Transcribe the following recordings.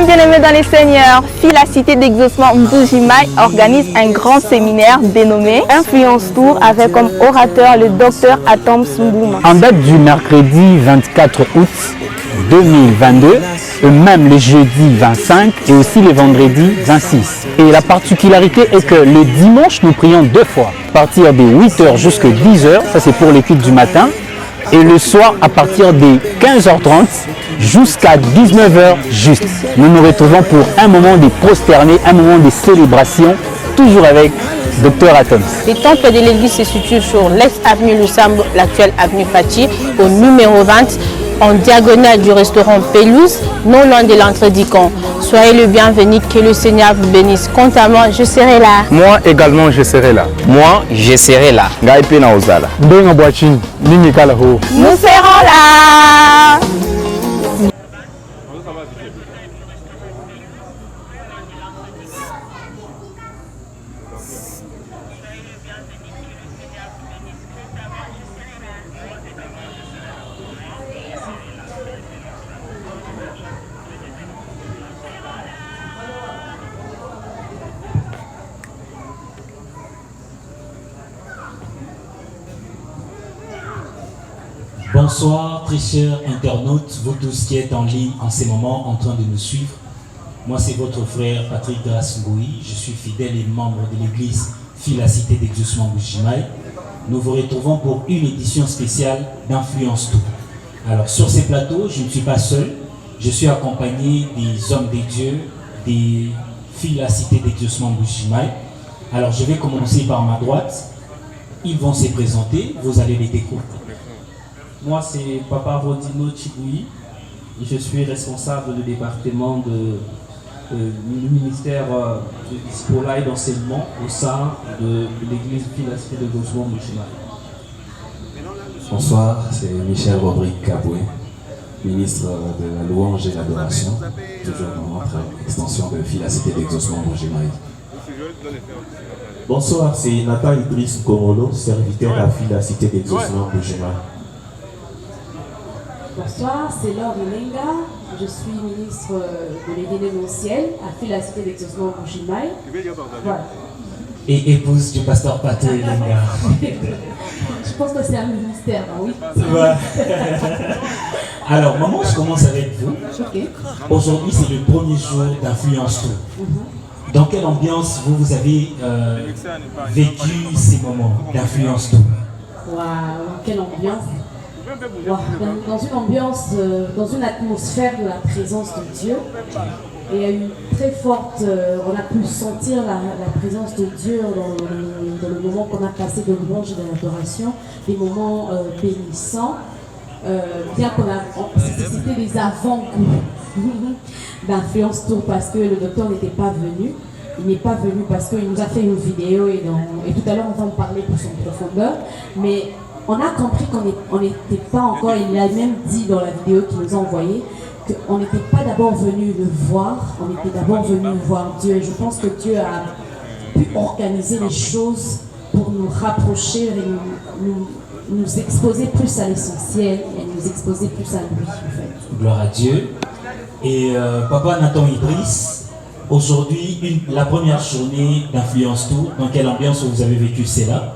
Chers bien-aimés dans les seigneurs, la cité d'exaucement Mbujimaï organise un grand séminaire dénommé Influence Tour avec comme orateur le docteur Atom Sumbouma. En date du mercredi 24 août 2022, et même le jeudi 25 et aussi le vendredi 26. Et la particularité est que le dimanche, nous prions 2 fois, à partir de 8h jusqu'à 10h, ça c'est pour l'équipe du matin, et le soir à partir de 15h30 jusqu'à 19h juste. Nous nous retrouvons pour un moment de prosterner, un moment de célébration, toujours avec Dr Atoms. Le temple de l'église se situe sur l'ex-avenue Lusambo, l'actuelle avenue Pachi, au numéro 20, en diagonale du restaurant Pelouse, non loin de l'entrée d'Icon. Soyez le bienvenu, que le Seigneur vous bénisse. Quant à moi, je serai là. Moi également, je serai là. Moi, je serai là. Nous serons là. Bonsoir, très chers internautes, vous tous qui êtes en ligne en ces moments en train de nous suivre. Moi, c'est votre frère Patrick Grasse-Ngoui. Je suis fidèle et membre de l'église La Cité d'Exaucement Mbujimaï. Nous vous retrouvons pour une édition spéciale d'Influence Tour. Alors, sur ces plateaux, je ne suis pas seul. Je suis accompagné des hommes des dieux, des filles La Cité d'Exaucement Mbujimaï. Alors, je vais commencer par ma droite. Ils vont se présenter, vous allez les découvrir. Moi, c'est Papa Rodino Chiboui. Je suis responsable du département du ministère du discours et d'enseignement au sein de l'église La Cité d'Exaucement Mbujimaï. Bonsoir, c'est Michel Rodrigue Kaboué, ministre de la louange et de l'adoration, toujours dans notre extension de La Cité d'Exaucement Mbujimaï. Bonsoir, c'est Nathan Idriss Komolo, serviteur à La Cité d'Exaucement Mbujimaï. Bonsoir, c'est Laure Lenga. Je suis ministre de l'événementiel à La Cité d'Exaucement Mbujimaï. Voilà. Et épouse du pasteur Pathé Lenga. Je pense que c'est un ministère, hein, oui. Ouais. Alors, maman, je commence avec vous. Okay. Aujourd'hui, c'est le premier jour d'Influence Tour. Dans quelle ambiance vous avez vécu ces moments d'Influence Tour? Waouh, quelle ambiance! Wow. Dans une ambiance, dans une atmosphère de la présence de Dieu. Et il y a une très forte, on a pu sentir la présence de Dieu dans le moment qu'on a passé de louange et de l'adoration, des moments bénissants. Bien qu'on a, c'était les avant-goûts d'Influence Tour parce que le docteur n'était pas venu. Il n'est pas venu parce qu'il nous a fait une vidéo et tout à l'heure on va en parler plus en profondeur. Mais on a compris qu'on n'était pas encore, il a même dit dans la vidéo qu'il nous a envoyée, qu'on n'était pas d'abord venu le voir, on était d'abord venu voir Dieu. Et je pense que Dieu a pu organiser les choses pour nous rapprocher et nous exposer plus à l'essentiel et nous exposer plus à lui, en fait. Gloire à Dieu. Et Papa Nathan Idriss, aujourd'hui, la première journée d'Influence Tour, dans quelle ambiance vous avez vécu cela?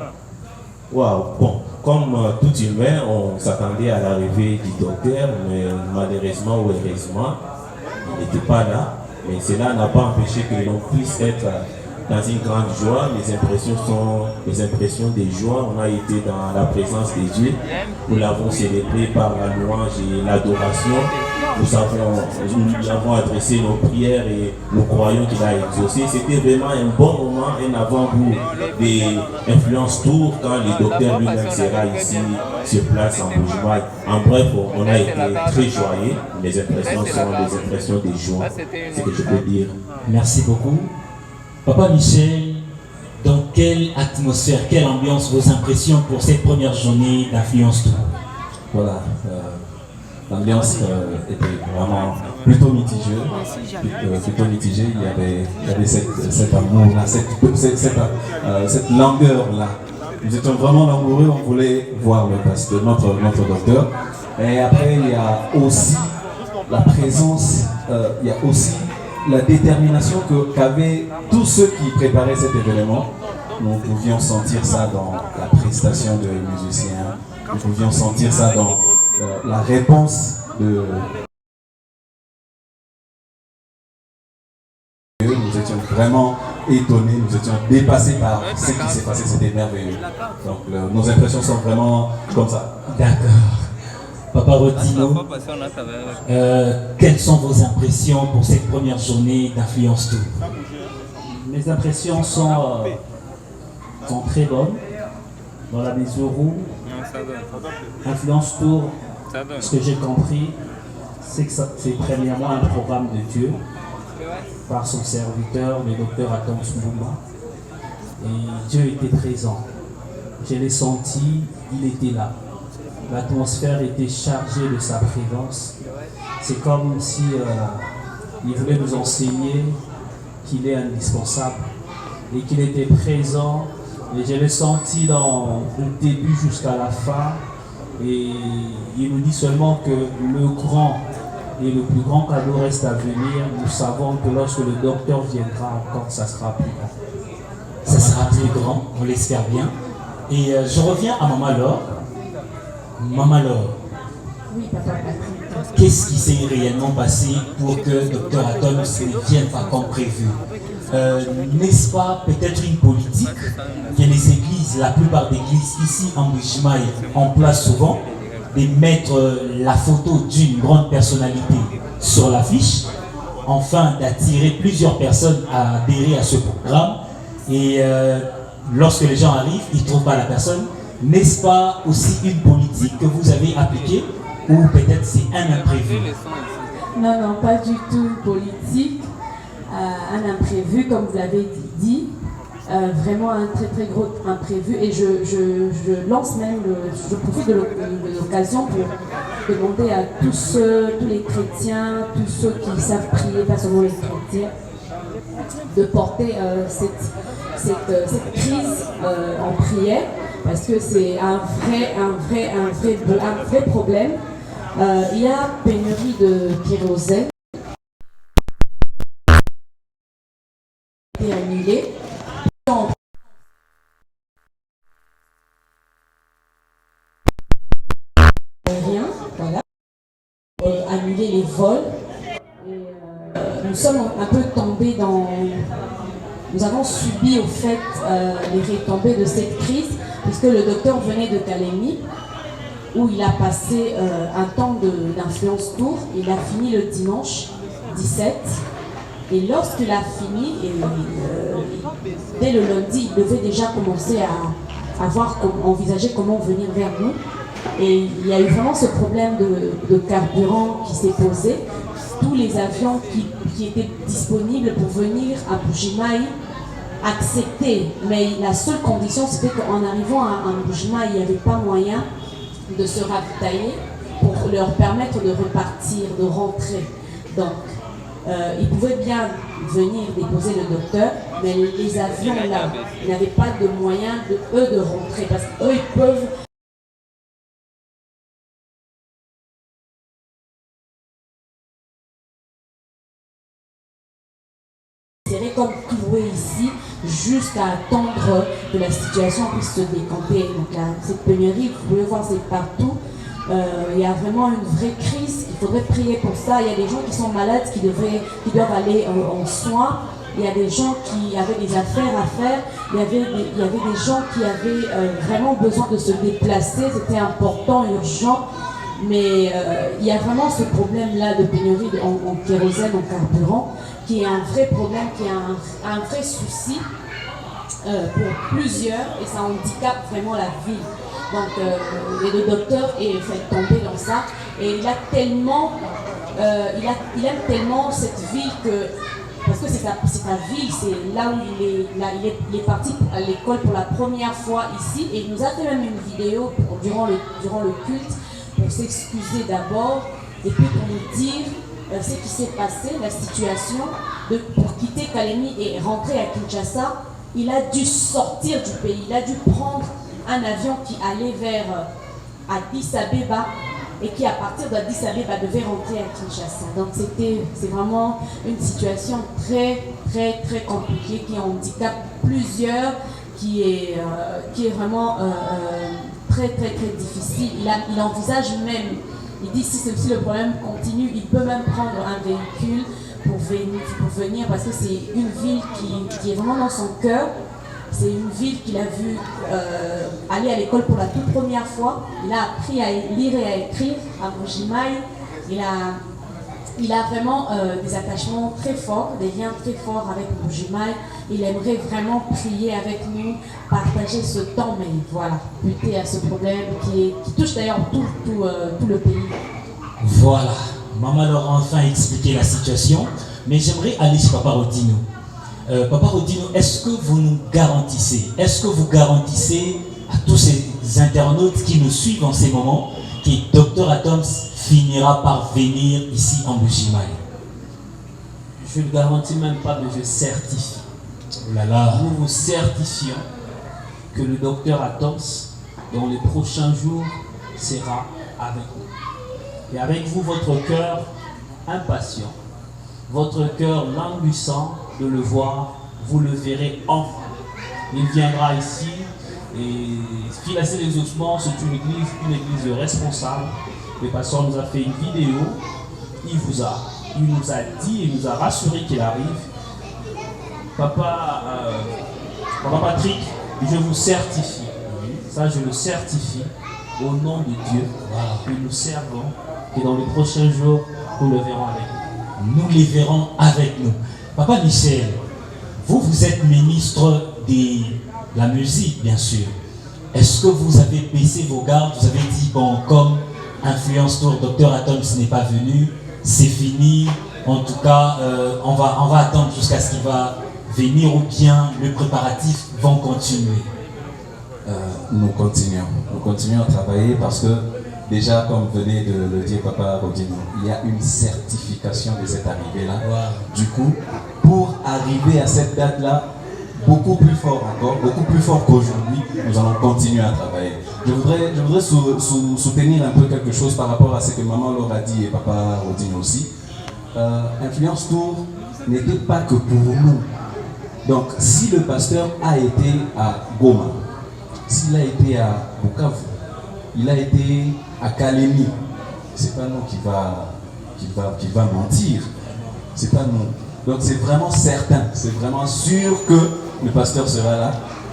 Waouh, bon. Comme tout humain, on s'attendait à l'arrivée du docteur, mais malheureusement ou heureusement, il n'était pas là. Mais cela n'a pas empêché que l'on puisse être dans une grande joie. Les impressions sont les impressions des joies. On a été dans la présence des dieux. Nous l'avons célébré par la louange et l'adoration. Nous avons adressé nos prières et nous croyons qu'il a exaucé. C'était vraiment un bon moment, un avant-goût des Influence Tour quand le docteur lui-même sera ici sur place en Mbujimaï. En bref, on a été très joyeux. Les impressions sont les impressions des joies. C'est ce que je peux dire. Merci beaucoup. Papa Michel, dans quelle atmosphère, quelle ambiance, vos impressions pour cette première journée d'Influence Tour? Voilà. L'ambiance était vraiment plutôt mitigée. Il y avait cet amour-là, cette langueur-là. Nous étions vraiment amoureux, on voulait voir le pasteur, notre docteur. Et après, il y a aussi la présence, il y a aussi la détermination qu'avaient tous ceux qui préparaient cet événement. Nous pouvions sentir ça dans la prestation des musiciens, nous pouvions sentir ça dans la réponse de... Nous étions vraiment étonnés, nous étions dépassés par ce qui s'est passé, c'était merveilleux. Donc nos impressions sont vraiment comme ça. D'accord. Papa Rodino, quelles sont vos impressions pour cette première journée d'Influence Tour? Mes impressions sont très bonnes, dans la mesure où Influence Tour, ce que j'ai compris, c'est que c'est premièrement un programme de Dieu par son serviteur, le docteur Atom Mbumba. Et Dieu était présent. Je l'ai senti, il était là. L'atmosphère était chargée de sa présence. C'est comme si il voulait nous enseigner qu'il est indispensable et qu'il était présent. Et je l'ai senti dans le début jusqu'à la fin. Et il nous dit seulement que le grand et le plus grand cadeau reste à venir. Nous savons que lorsque le docteur viendra encore, ça sera plus grand. Ça sera plus grand, on l'espère bien. Et je reviens à Maman Laure. Maman Laure, Oui, papa Patrick. qu'est-ce qui s'est réellement passé pour que Dr Atom ne vienne pas comme prévu? N'est-ce pas peut-être une politique que les églises, la plupart des églises ici en Bujimaï, emploient souvent de mettre la photo d'une grande personnalité sur l'affiche, afin d'attirer plusieurs personnes à adhérer à ce programme. Et lorsque les gens arrivent, ils ne trouvent pas la personne. N'est-ce pas aussi une politique que vous avez appliquée, ou peut-être c'est un imprévu? Non, non, pas du tout politique. Un imprévu, comme vous l'avez dit, vraiment un très très gros imprévu. Et je lance même, je profite de l'occasion pour demander à tous les chrétiens, tous ceux qui savent prier, pas seulement les chrétiens, de porter cette crise en prière, parce que c'est un vrai problème. Il y a pénurie de kérosène. Annulé. Rien, voilà. Annuler les vols. Et, nous sommes un peu tombés dans... Nous avons subi au fait les retombées de cette crise, puisque le docteur venait de Kalemi, où il a passé un temps d'influence tour. Il a fini le dimanche 17. Et lorsqu'il a fini, dès le lundi, il devait déjà commencer à envisager comment venir vers nous. Et il y a eu vraiment ce problème de carburant qui s'est posé. Tous les avions qui étaient disponibles pour venir à Bujimaï acceptaient. Mais la seule condition, c'était qu'en arrivant à Bujimaï, il n'y avait pas moyen de se ravitailler pour leur permettre de repartir, de rentrer. Donc, ils pouvaient bien venir déposer le docteur, mais les avions là n'avaient pas de moyen de rentrer, parce qu'eux ils peuvent comme clouer ici jusqu'à attendre que la situation puisse se décanter. Donc là, cette pénurie, vous pouvez voir, c'est partout. Il y a vraiment une vraie crise, il faudrait prier pour ça. Il y a des gens qui sont malades, qui doivent aller en soins. Il y a des gens qui avaient des affaires à faire. Il y avait des gens qui avaient vraiment besoin de se déplacer. C'était important, urgent. Mais il y a vraiment ce problème-là de pénurie en kérosène, en carburant, qui est un vrai problème, qui est un vrai souci pour plusieurs, et ça handicape vraiment la vie. Donc, et le docteur est fait tomber dans ça, et il aime tellement cette ville que, parce que c'est sa ville, c'est là où il est parti à l'école pour la première fois ici, et il nous a fait même une vidéo durant le culte pour s'excuser d'abord, et puis pour nous dire ce qui s'est passé, la situation, pour quitter Kalemi et rentrer à Kinshasa. Il a dû sortir du pays, il a dû prendre un avion qui allait vers Addis Abeba, et qui à partir d'Addis Abeba devait rentrer à Kinshasa. Donc c'est vraiment une situation très compliquée qui handicape plusieurs, qui est vraiment très difficile. Il envisage même, il dit si le problème continue, il peut même prendre un véhicule pour venir parce que c'est une ville qui est vraiment dans son cœur. C'est une ville qu'il a vu aller à l'école pour la toute première fois. Il a appris à lire et à écrire à Mbuji-Mayi. Il a vraiment des attachements très forts, des liens très forts avec Mbuji-Mayi. Il aimerait vraiment prier avec nous, partager ce temps, mais voilà, lutter à ce problème qui touche d'ailleurs tout le pays. Voilà, maman leur a enfin expliqué la situation, mais j'aimerais aller chez Papa Rodino. Papa Rodino, est-ce que vous nous garantissez, à tous ces internautes qui nous suivent en ces moments, que Dr Atoms finira par venir ici en Mbuji-Mayi? Je ne garantis même pas, mais je certifie. Nous vous certifions que le docteur Atoms, dans les prochains jours, sera avec nous. Et avec vous, votre cœur impatient, votre cœur languissant de le voir, vous le verrez enfin. Il viendra ici et Philassé d'Exaucement, c'est une église responsable. Le pasteur nous a fait une vidéo, il nous a dit, il nous a rassuré qu'il arrive. Papa Patrick, je vous certifie, ça je le certifie au nom de Dieu, que nous servons, et dans les prochains jours, nous le verrons avec nous. Nous les verrons avec nous. Papa Michel, vous êtes ministre de la musique, bien sûr. Est-ce que vous avez baissé vos gardes? Vous avez dit, bon, comme Influence Tour, Dr Atoms n'est pas venu, c'est fini. En tout cas, on va attendre jusqu'à ce qu'il va venir, ou bien le préparatif vont continuer? Nous continuons à travailler parce que déjà, comme venait de le dire Papa Rodino, il y a une certification de cette arrivée-là. Wow. Du coup, pour arriver à cette date-là, beaucoup plus fort encore, beaucoup plus fort qu'aujourd'hui, nous allons continuer à travailler. Je voudrais soutenir un peu quelque chose par rapport à ce que maman Laure a dit et Papa Rodino aussi. Influence Tour n'était pas que pour nous. Donc, si le pasteur a été à Goma, s'il a été à Bukavu, il a été à Kalemi, c'est pas nous qui va mentir, c'est pas nous. Donc c'est vraiment certain, c'est vraiment sûr que le pasteur sera là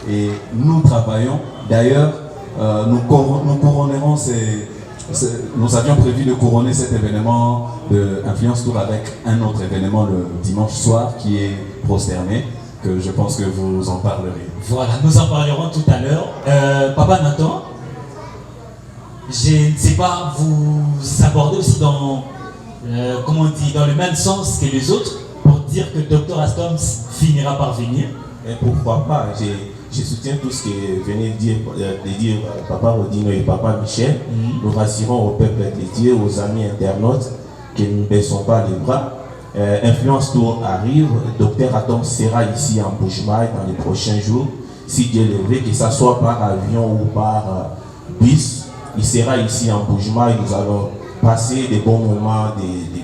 et nous travaillons. D'ailleurs, nous couronnerons nous avions prévu de couronner cet événement de Influence Tour avec un autre événement le dimanche soir qui est Prosterné, que je pense que vous en parlerez. Voilà, nous en parlerons tout à l'heure. Papa Nathan, je ne sais pas, vous abordez aussi dans le même sens que les autres pour dire que Dr Atoms finira par venir. Et pourquoi pas? Je soutiens tout ce que venait de dire Papa Rodino et Papa Michel. Nous rassurons au peuple de Dieu, aux amis internautes, que nous ne baissons pas les bras. Influence Tour arrive, Dr Atoms sera ici en Mbuji-Mayi dans les prochains jours. Si Dieu le veut, que ce soit par avion ou par bus, il sera ici en Mbuji-Mayi. Nous allons passer des bons moments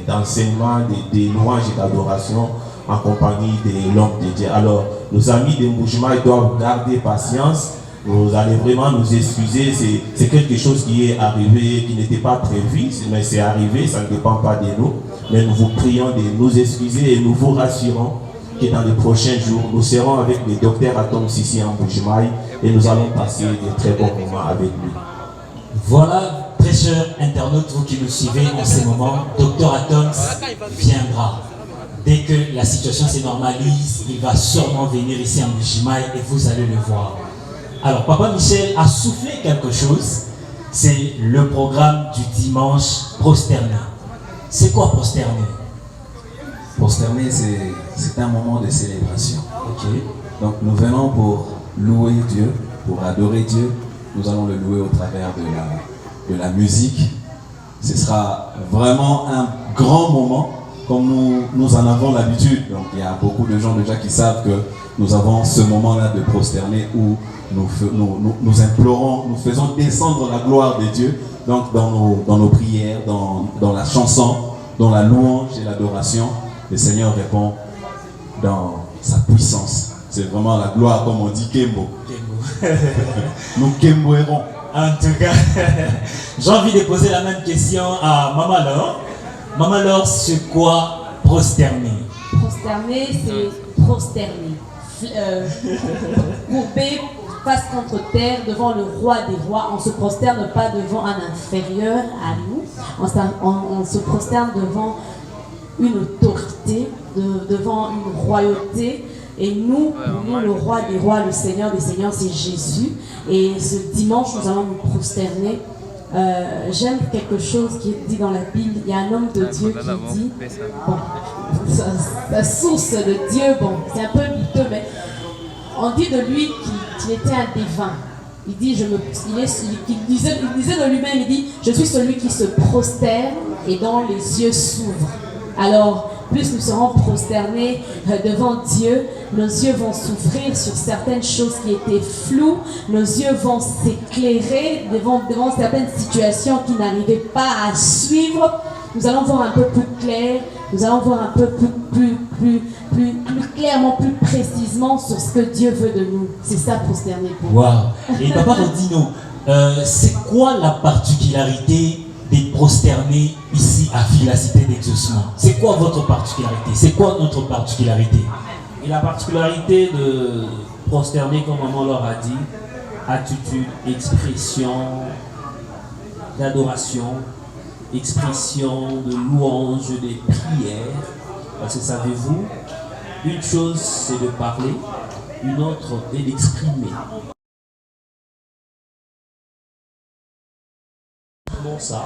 d'enseignement, des louanges et d'adoration en compagnie des l'homme de Dieu. Alors, nos amis de Mbuji-Mayi doivent garder patience. Vous allez vraiment nous excuser. C'est quelque chose qui est arrivé, qui n'était pas prévu, mais c'est arrivé, ça ne dépend pas de nous. Mais nous vous prions de nous excuser et nous vous rassurons que dans les prochains jours, nous serons avec le docteur Atoms ici en Mbuji-Mayi et nous allons passer de très bons moments avec lui. Voilà, très chers internautes, vous qui nous suivez en ce moment, Dr Atoms viendra. Dès que la situation se normalise, il va sûrement venir ici en Mbuji-Mayi et vous allez le voir. Alors, Papa Michel a soufflé quelque chose, c'est le programme du dimanche Prosterné. C'est quoi Prosterné? Prosterné, c'est un moment de célébration. Okay. Donc nous venons pour louer Dieu, pour adorer Dieu. Nous allons le louer au travers de la musique. Ce sera vraiment un grand moment comme nous en avons l'habitude, donc il y a beaucoup de gens déjà qui savent que nous avons ce moment-là de prosterner où nous implorons, nous faisons descendre la gloire de Dieu, donc dans nos prières, dans la chanson, dans la louange et l'adoration. Le Seigneur répond dans sa puissance. C'est vraiment la gloire, comme on dit, Kembo. Nous Kemboerons. En tout cas, j'ai envie de poser la même question à Maman Laure. Maman Laure, c'est quoi prosterner? Prosterner, c'est prosterner. Courber face contre terre devant le roi des rois. On ne se prosterne pas devant un inférieur à nous. On se prosterne devant une autorité, devant une royauté. Et nous, le roi des rois, le Seigneur des seigneurs, c'est Jésus. Et ce dimanche, nous allons nous prosterner. J'aime quelque chose qui est dit dans la Bible. Il y a un homme de Dieu qui dit, bon, la source de Dieu, bon, c'est un peu douteux, mais on dit de lui qu'il était un dévin. Il dit, il disait de lui-même, il dit, je suis celui qui se prosterne et dont les yeux s'ouvrent. Alors, plus nous serons prosternés devant Dieu, nos yeux vont s'ouvrir sur certaines choses qui étaient floues, nos yeux vont s'éclairer devant certaines situations qui n'arrivaient pas à suivre. Nous allons voir un peu plus clair, nous allons voir un peu plus clairement, plus précisément sur ce que Dieu veut de nous. C'est ça, prosterner pour nous. Wow. Et Papa Rodino, c'est quoi la particularité des prosternés ici à Fille la Cité d'Exaucement? C'est quoi votre particularité? C'est quoi notre particularité? Et la particularité de prosterner, comme Maman Laure a dit, attitude, expression d'adoration, expression de louange, des prières. Parce que savez-vous, une chose c'est de parler, une autre est d'exprimer. Ça,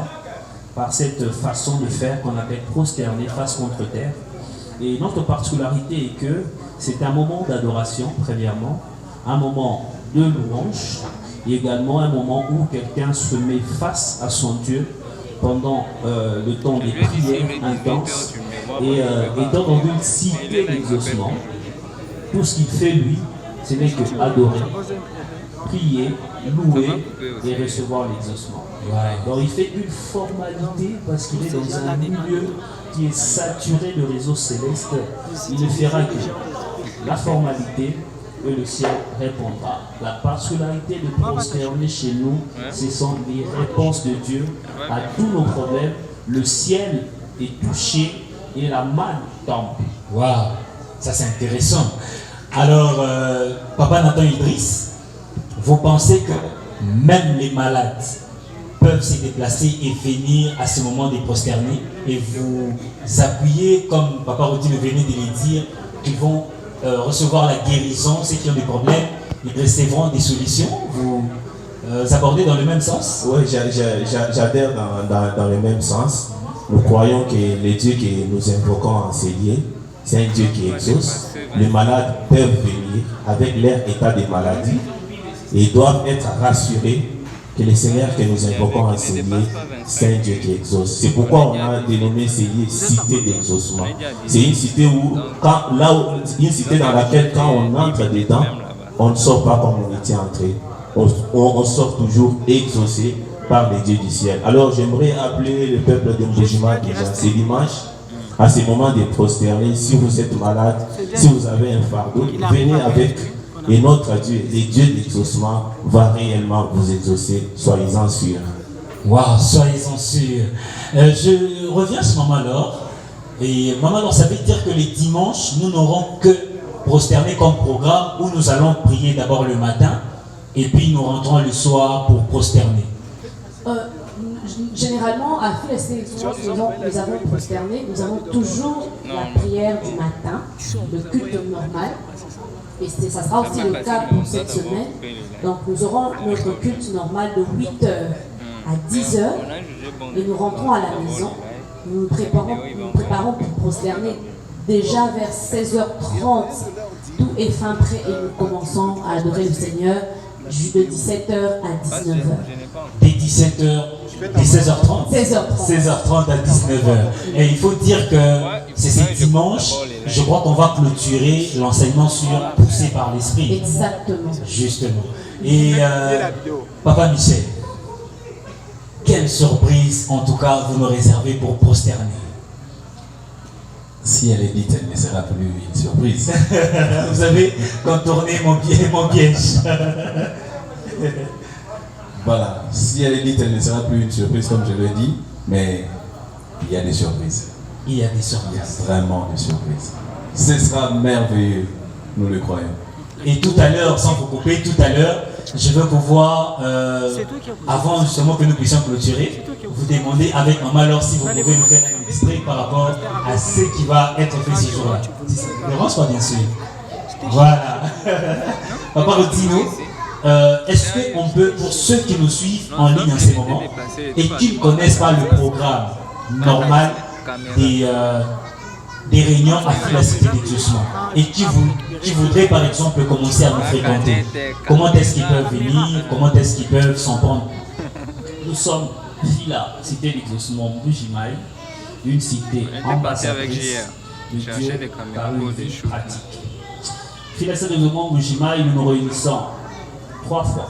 par cette façon de faire qu'on appelle prosterner face contre terre. Et notre particularité est que c'est un moment d'adoration, premièrement, un moment de louange, et également un moment où quelqu'un se met face à son Dieu pendant le temps des prières intenses, et étant dans une cité d'exaucement, tout ce qu'il fait lui, ce n'est que adorer, prier, louer et recevoir l'exaucement. Donc il fait une formalité parce qu'il est dans un milieu qui est saturé de réseaux célestes. Il ne fera que la formalité et le ciel répondra. La particularité de prosterner chez nous, ce sont les réponses de Dieu à tous nos problèmes. Le ciel est touché et la manne tombe. Waouh, ça c'est intéressant. Alors, Papa Nathan Idriss, vous pensez que même les malades peuvent se déplacer et venir à ce moment des prosternés et vous appuyer, comme Papa Rodino venait de le dire, qu'ils vont recevoir la guérison, ceux qui ont des problèmes, ils recevront des solutions. Vous abordez dans le même sens? Oui, j'adhère dans le même sens. Nous croyons que le Dieu que nous invoquons en ces lieux, c'est un Dieu qui exauce. Les malades peuvent venir avec leur état de maladie et doivent être rassurés que le Seigneur que nous invoquons en ces lieux, c'est un Dieu qui exauce. C'est pourquoi on a dénommé ces lieux cité d'exaucement. C'est une cité une cité dans laquelle quand on entre dedans, on ne sort pas comme on était entré. On sort toujours exaucé par les dieux du ciel. Alors j'aimerais appeler le peuple de Mbujima déjà, c'est dimanche, à ce moment de prosterner. Si vous êtes malade, si vous avez un fardeau, venez avec. Et notre Dieu, le Dieu d'exaucement, va réellement vous exaucer, soyez-en sûrs. Waouh, soyez-en sûrs. Je reviens sur Maman Laure. Et Maman Laure, ça veut dire que les dimanches, nous n'aurons que prosterner comme programme où nous allons prier d'abord le matin et puis nous rentrons le soir pour prosterner. Généralement, à Fille la Cité d'Exaucement, nous avons prosterné, nous avons toujours la prière du matin, le culte normal. Et ça sera aussi le cas pour cette semaine. Donc nous aurons notre culte normal de 8h à 10h et nous rentrons à la maison. Nous nous préparons pour prosterner déjà vers 16h30. Tout est fin prêt et nous commençons à adorer le Seigneur de 17h à 19h. Dès 17h, dès 16h30 16h30 à 19h. Et il faut dire que c'est ce dimanche, je crois qu'on va clôturer l'enseignement sur poussé par l'esprit. Exactement. Justement. Et Papa Michel, quelle surprise en tout cas vous me réservez pour prosterner? Si elle est dite, elle ne sera plus une surprise. Vous avez contourné mon piège. Voilà, si elle est dite, elle ne sera plus une surprise comme je l'ai dit, mais il y a des surprises. Il y a des Il y surprises. a vraiment des surprises. Ce sera merveilleux, nous le croyons. Et tout à l'heure, sans vous couper, tout à l'heure, je veux pouvoir, avant justement que nous puissions clôturer, vous demander avec Maman alors si vous pouvez nous faire un extrait par rapport à ce qui va être fait ce jour-là. Ne dérange pas, bien sûr. Voilà. Papa Rodino, est-ce qu'on peut, pour ceux qui nous suivent en ligne en ce moment et qui ne connaissent pas le programme normal des réunions à la cité d'exaucement et qui voudraient par exemple commencer à nous fréquenter, comment est-ce qu'ils peuvent venir, comment est-ce qu'ils peuvent s'en prendre? Nous sommes Fila, cité d'exaucement Bujimaï, une cité ambassadrice de Dieu par une vie pratique. Fila, cité d'exaucement Bujimaï, nous nous réunissons 3 fois.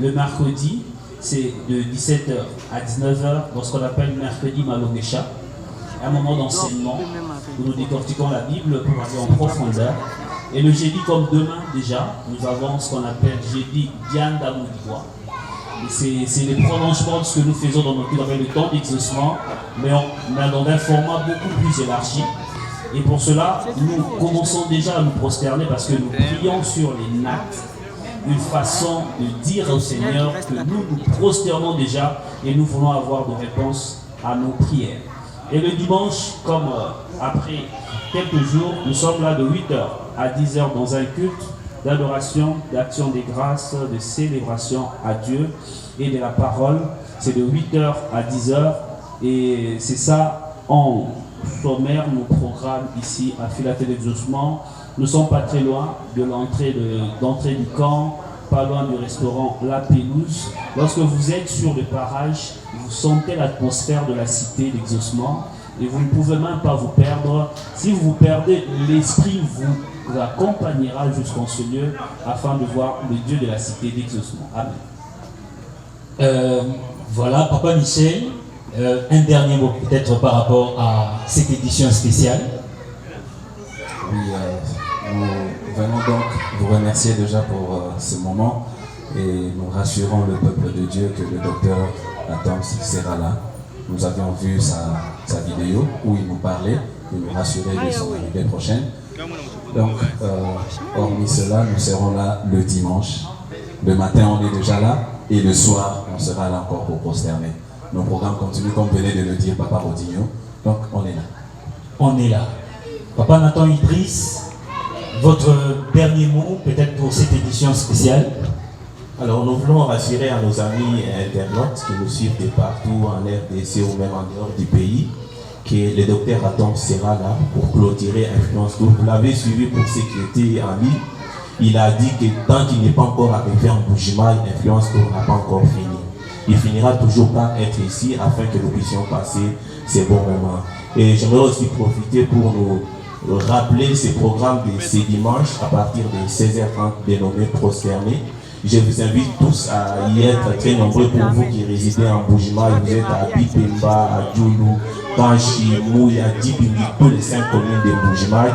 Le mercredi, c'est de 17h à 19h dans ce qu'on appelle mercredi Malomesha, un moment d'enseignement où nous décortiquons la Bible pour aller en profondeur. Et le jeudi, comme demain déjà, nous avons ce qu'on appelle jeudi Dianda Moudiwa. C'est les prolongements de ce que nous faisons dans notre le temps d'exaucement, mais dans un format beaucoup plus élargi. Et pour cela, nous commençons déjà à nous prosterner parce que nous prions sur les nattes, une façon de dire au Seigneur que nous nous prosternons déjà et nous voulons avoir de réponses à nos prières. Et le dimanche, comme après quelques jours, nous sommes là de 8h à 10h dans un culte d'adoration, d'action des grâces, de célébration à Dieu et de la parole. C'est de 8h à 10h et c'est ça en sommaire nos programmes ici à Filaté d'Exaucement. Nous ne sommes pas très loin de l'entrée du camp, pas loin du restaurant La Pelouse. Lorsque vous êtes sur le parage, vous sentez l'atmosphère de la cité d'Exaucement et vous ne pouvez même pas vous perdre. Si vous vous perdez, l'Esprit vous accompagnera jusqu'en ce lieu afin de voir le Dieu de la cité d'Exaucement. Amen. Voilà, Papa Michel, un dernier mot peut-être par rapport à cette édition spéciale. Oui, nous venons donc vous remercier déjà pour ce moment et nous rassurons le peuple de Dieu que le docteur Adams sera là. Nous avions vu sa vidéo où il nous parlait, il nous rassurait de son arrivée prochaine. Donc, hormis cela, nous serons là le dimanche. Le matin, on est déjà là et le soir, on sera là encore pour prosterner. Nos programmes continuent, comme venait de le dire Papa Rodinho. Donc, on est là. On est là. Papa Nathan Idriss, votre dernier mot peut-être pour cette édition spéciale? Alors nous voulons rassurer à nos amis internautes qui nous suivent de partout en RDC ou même en dehors du pays que le docteur Adam sera là pour clôturer Influence Tour. Vous l'avez suivi pour ceux qui étaient en ligne. Il a dit que tant qu'il n'est pas encore arrivé en Bujimaï, Influence Tour n'a pas encore fini. Il finira toujours par être ici afin que nous puissions passer ces bons moments. Et j'aimerais aussi profiter pour nous rappeler ces programmes de ces dimanches à partir de 16h30 dénommés Prosterner. Je vous invite tous à y être très nombreux pour vous qui résidez en Bujimaï. Vous êtes à Bipemba, à Djoulou, Tanchi, Mouya, Dibimbi, tous les 5 communes de Bujimaï.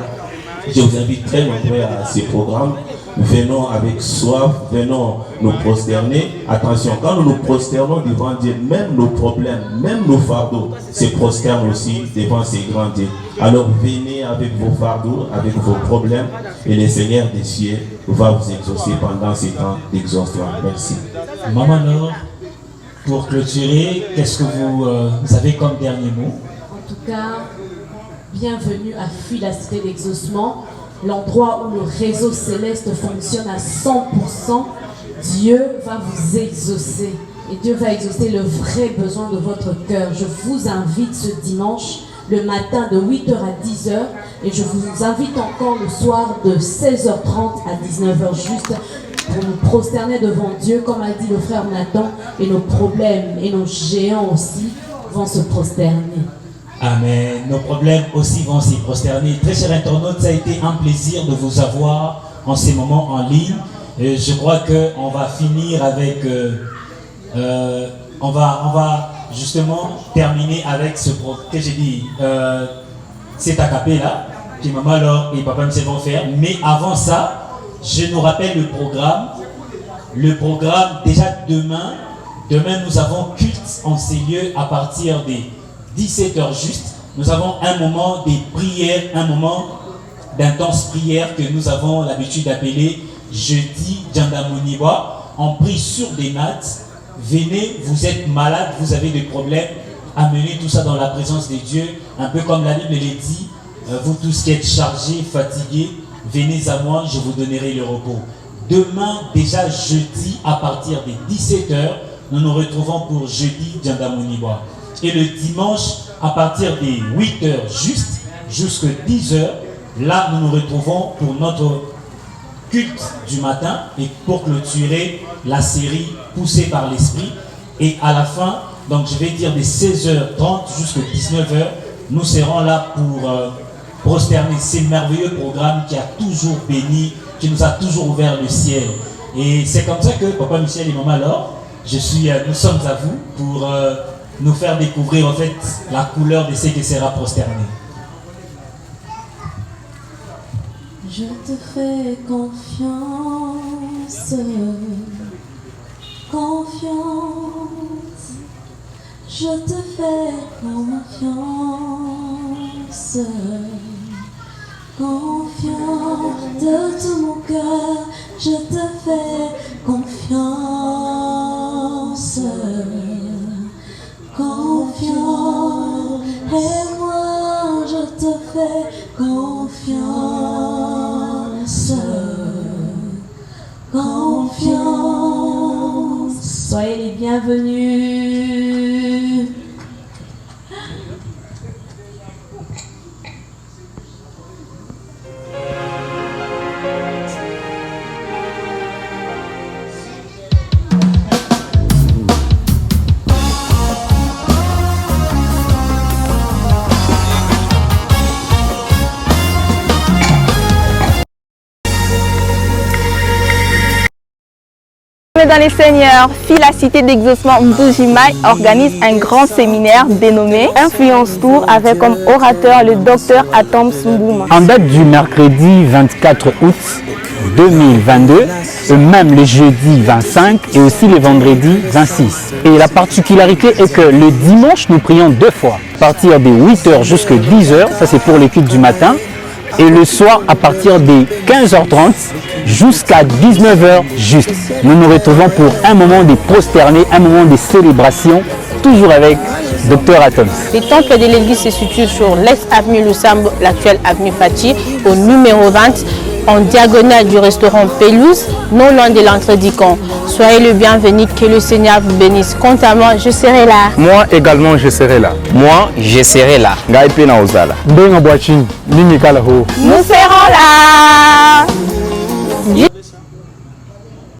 Je vous invite très nombreux à ces programmes. Venons avec soif, venons nous prosterner. Attention, quand nous nous prosternons devant Dieu, même nos problèmes, même nos fardeaux se prosternent aussi devant ces grands dieux. Alors venez avec vos fardeaux, avec vos problèmes, et le Seigneur des cieux va vous exaucer pendant ces temps d'exhaustion. Merci. Maman Laure, pour clôturer, qu'est-ce que vous avez comme dernier mot? En tout cas, bienvenue à la cité d'Exaucement, l'endroit où le réseau céleste fonctionne à 100%. Dieu va vous exaucer et Dieu va exaucer le vrai besoin de votre cœur. Je vous invite ce dimanche, le matin de 8h à 10h et je vous invite encore le soir de 16h30 à 19h juste pour nous prosterner devant Dieu, comme a dit le frère Nathan, et nos problèmes et nos géants aussi vont se prosterner. Amen. Nos problèmes aussi vont s'y prosterner. Très chers internautes, ça a été un plaisir de vous avoir en ces moments en ligne. Et je crois qu'on va finir avec... on va justement terminer avec ce que j'ai dit. C'est à capé là, que Maman Laure et Papa Michel vont faire. Mais avant ça, je nous rappelle le programme. Le programme, déjà demain, nous avons culte en ces lieux à partir des 17h juste. Nous avons un moment des prières, un moment d'intense prière que nous avons l'habitude d'appeler jeudi Djandamuniba. On prie sur des nattes. Venez, vous êtes malade, vous avez des problèmes, amenez tout ça dans la présence de Dieu. Un peu comme la Bible le dit, vous tous qui êtes chargés, fatigués, venez à moi, je vous donnerai le repos. Demain, déjà jeudi, à partir des 17h, nous nous retrouvons pour jeudi Djandamuniba. Et le dimanche, à partir des 8h juste, jusqu'à 10h, là, nous nous retrouvons pour notre culte du matin et pour clôturer la série poussée par l'esprit. Et à la fin, donc je vais dire des 16h30 jusqu'à 19h, nous serons là pour prosterner ce merveilleux programme qui a toujours béni, qui nous a toujours ouvert le ciel. Et c'est comme ça que Papa Michel et Maman Laure, nous sommes à vous pour nous faire découvrir en fait la couleur de ce qui sera prosterné. Je te fais confiance, confiance. Je te fais confiance, confiance. De tout mon cœur, je te fais confiance, confiance. Et moi, je te fais confiance, confiance. Soyez les bienvenus. Dans les Seigneurs, la cité d'exaucement Mbujimai organise un grand séminaire dénommé Influence Tour avec comme orateur le docteur Atom Mbouma. En date du mercredi 24 août 2022, et même le jeudi 25 et aussi le vendredi 26. Et la particularité est que le dimanche, nous prions 2 fois, à partir de 8h jusqu'à 10h, ça c'est pour l'équipe du matin, et le soir à partir de 15h30 jusqu'à 19h juste. Nous nous retrouvons pour un moment de prosterner, un moment de célébration, toujours avec Dr Atoms. Le temple de l'église se situe sur l'ex-avenue Lusambo, l'actuelle avenue Paty, au numéro 20, en diagonale du restaurant Pelouse, non loin de l'entrée du camp. Soyez le bienvenu, que le Seigneur vous bénisse. Quant à moi, je serai là. Moi également, je serai là. Moi, je serai là. Nous serons là.